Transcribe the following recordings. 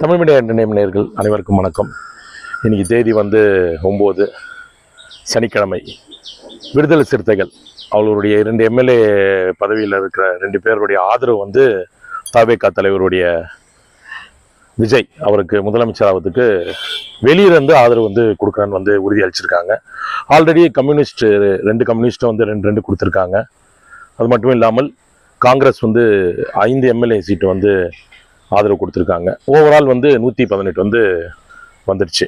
Tamil media entertainment நேயர்கள் அனைவருக்கும் வணக்கம். இன்னைக்கு தேதி 9 சனிக்கிழமை. விடுதலை சிறுத்தைகள் அவர்களுடைய 2 எம்எல்ஏ பதவியில் இருக்கிற 2 பேருடைய ஆதரவு தவேகா தலைவருடைய விஜய் அவருக்கு முதலமைச்சர் ஆவதுக்கு வெளியிலிருந்து ஆதரவு கொடுக்குறான்னு உறுதி அளிச்சிருக்காங்க. ஆல்ரெடி கம்யூனிஸ்ட் 2 கம்யூனிஸ்ட்டும் 2 கொடுத்துருக்காங்க. அது மட்டும் இல்லாமல் காங்கிரஸ் 5 எம்எல்ஏ சீட்டு ஆதரவு கொடுத்துருக்காங்க. ஓவரால் 118 வந்துடுச்சு.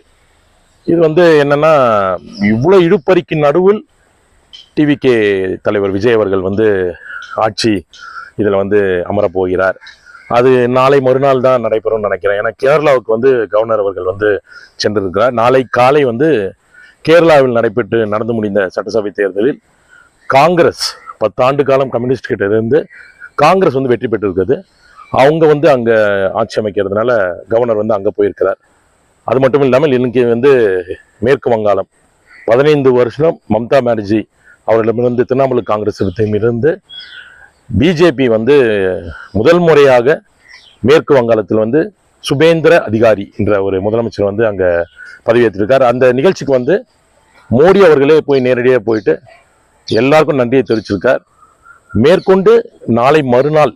இது என்னன்னா, இவ்வளோ இழுப்பறிக்கு நடுவில் டிவிகே தலைவர் விஜய் அவர்கள் ஆட்சி இதில் அமரப்போகிறார். அது நாளை மறுநாள் தான் நடைபெறும்னு நினைக்கிறேன். ஏன்னா கேரளாவுக்கு கவர்னர் அவர்கள் சென்றிருக்கிறார். நாளை காலை கேரளாவில் நடந்து முடிந்த சட்டசபை தேர்தலில் காங்கிரஸ் 10 ஆண்டு காலம் கம்யூனிஸ்ட் கிட்ட இருந்து காங்கிரஸ் வெற்றி பெற்றிருக்குது. அவங்க அங்கே ஆட்சி அமைக்கிறதுனால கவர்னர் அங்கே போயிருக்கிறார். அது மட்டும் இல்லாமல் இன்னைக்கு மேற்கு வங்காளம் 15 வருஷம் மம்தா பானர்ஜி அவர்களிடமிருந்து திரிணாமுல் காங்கிரஸ் இருந்து பிஜேபி முதல் முறையாக மேற்கு வங்காளத்தில் சுபேந்திர அதிகாரி என்ற ஒரு முதலமைச்சர் அங்கே பதவியேற்றிருக்கார். அந்த நிகழ்ச்சிக்கு மோடி அவர்களே போய் நேரடியாக போயிட்டு எல்லாருக்கும் நன்றியை தெரிவிச்சிருக்கார். மேற்கொண்டு நாளை மறுநாள்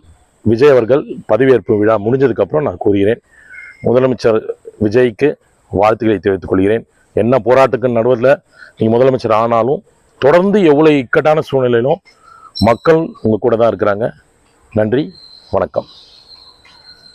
விஜய் அவர்கள் பதவியேற்பு விழா முடிஞ்சதுக்கு அப்புறம் நான் கூறுகிறேன். முதலமைச்சர் விஜய்க்கு வாழ்த்துக்களை தெரிவித்துக் கொள்கிறேன். என்ன போராட்டத்துக்கு நடுவில் நீங்கள் முதலமைச்சர் ஆனாலும் தொடர்ந்து எவ்வளோ இக்கட்டான சூழ்நிலையிலும் மக்கள் உங்கள் கூட தான் இருக்கிறாங்க. நன்றி, வணக்கம்.